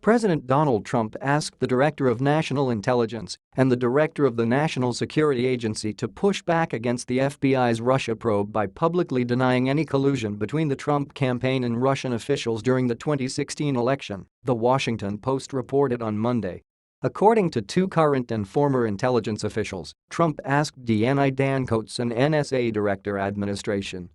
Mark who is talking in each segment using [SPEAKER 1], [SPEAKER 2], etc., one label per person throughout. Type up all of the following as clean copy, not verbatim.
[SPEAKER 1] President Donald Trump asked the Director of National Intelligence and the Director of the National Security Agency to push back against the FBI's Russia probe by publicly denying any collusion between the Trump campaign and Russian officials during the 2016 election, The Washington Post reported on Monday. According to two current and former intelligence officials, Trump asked DNI Dan Coats, an NSA Director Administration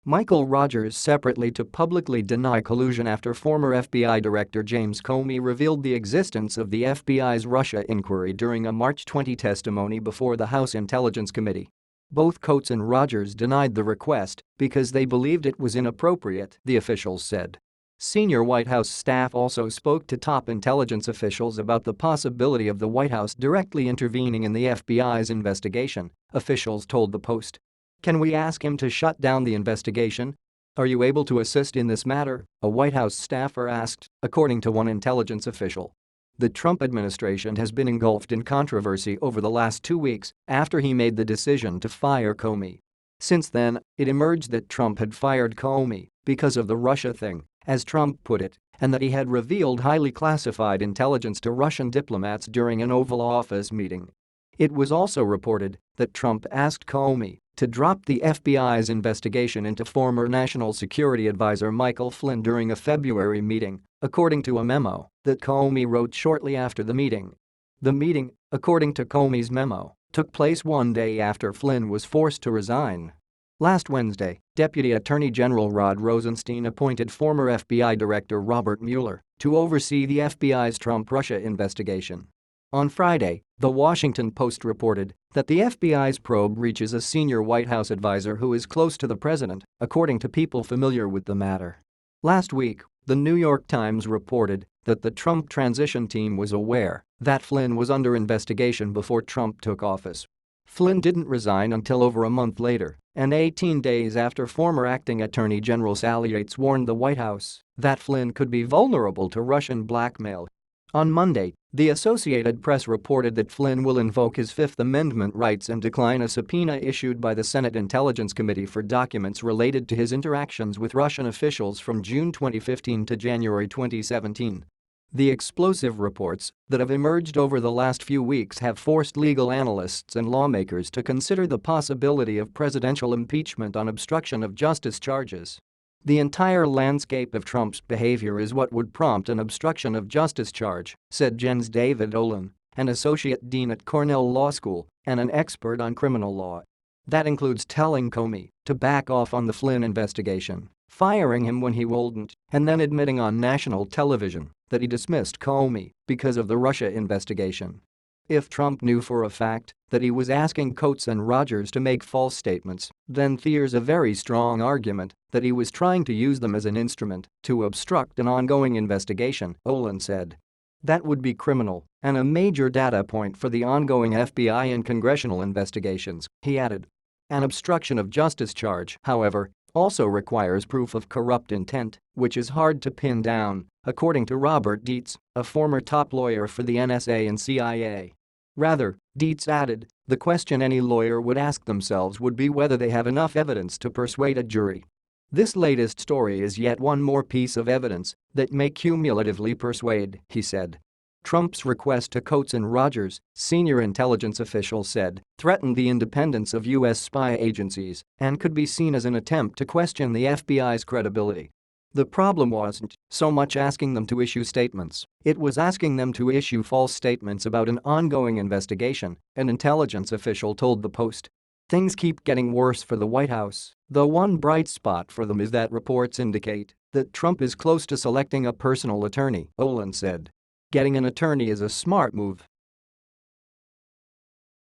[SPEAKER 1] Michael Rogers, separately to publicly deny collusion after former FBI Director James Comey revealed the existence of the FBI's Russia inquiry during a March 20 testimony before the House Intelligence Committee. Both Coats and Rogers denied the request because they believed it was inappropriate, the officials said. Senior White House staff also spoke to top intelligence officials about the possibility of the White House directly intervening in the FBI's investigation, officials told the Post. "Can we ask him to shut down the investigation? Are you able to assist in this matter?" a White House staffer asked, according to one intelligence official. The Trump administration has been engulfed in controversy over the last 2 weeks after he made the decision to fire Comey. Since then, it emerged that Trump had fired Comey because of the Russia thing, as Trump put it, and that he had revealed highly classified intelligence to Russian diplomats during an Oval Office meeting. It was also reported that Trump asked Comey to drop the FBI's investigation into former National Security Advisor Michael Flynn during a February meeting, according to a memo that Comey wrote shortly after the meeting. The meeting, according to Comey's memo, took place 1 day after Flynn was forced to resign. Last Wednesday, Deputy Attorney General Rod Rosenstein appointed former FBI Director Robert Mueller to oversee the FBI's Trump-Russia investigation. On Friday, The Washington Post reported that the FBI's probe reaches a senior White House advisor who is close to the president, according to people familiar with the matter. Last week, The New York Times reported that the Trump transition team was aware that Flynn was under investigation before Trump took office. Flynn didn't resign until over a month later, and 18 days after former acting Attorney General Sally Yates warned the White House that Flynn could be vulnerable to Russian blackmail. On Monday, the Associated Press reported that Flynn will invoke his Fifth Amendment rights and decline a subpoena issued by the Senate Intelligence Committee for documents related to his interactions with Russian officials from June 2015 to January 2017. The explosive reports that have emerged over the last few weeks have forced legal analysts and lawmakers to consider the possibility of presidential impeachment on obstruction of justice charges. "The entire landscape of Trump's behavior is what would prompt an obstruction of justice charge," said Jens David Olin, an associate dean at Cornell Law School and an expert on criminal law. That includes telling Comey to back off on the Flynn investigation, firing him when he wouldn't, and then admitting on national television that he dismissed Comey because of the Russia investigation. If Trump knew for a fact that he was asking Coats and Rogers to make false statements, then there's a very strong argument that he was trying to use them as an instrument to obstruct an ongoing investigation, Olin said. That would be criminal and a major data point for the ongoing FBI and congressional investigations, he added. An obstruction of justice charge, however, also requires proof of corrupt intent, which is hard to pin down, according to Robert Dietz, a former top lawyer for the NSA and CIA. Rather, Dietz added, the question any lawyer would ask themselves would be whether they have enough evidence to persuade a jury. This latest story is yet one more piece of evidence that may cumulatively persuade, he said. Trump's request to Coats and Rogers, senior intelligence officials said, threatened the independence of U.S. spy agencies and could be seen as an attempt to question the FBI's credibility. The problem wasn't so much asking them to issue statements, it was asking them to issue false statements about an ongoing investigation, an intelligence official told the Post. Things keep getting worse for the White House, though one bright spot for them is that reports indicate that Trump is close to selecting a personal attorney, Olin said. Getting an attorney is a smart move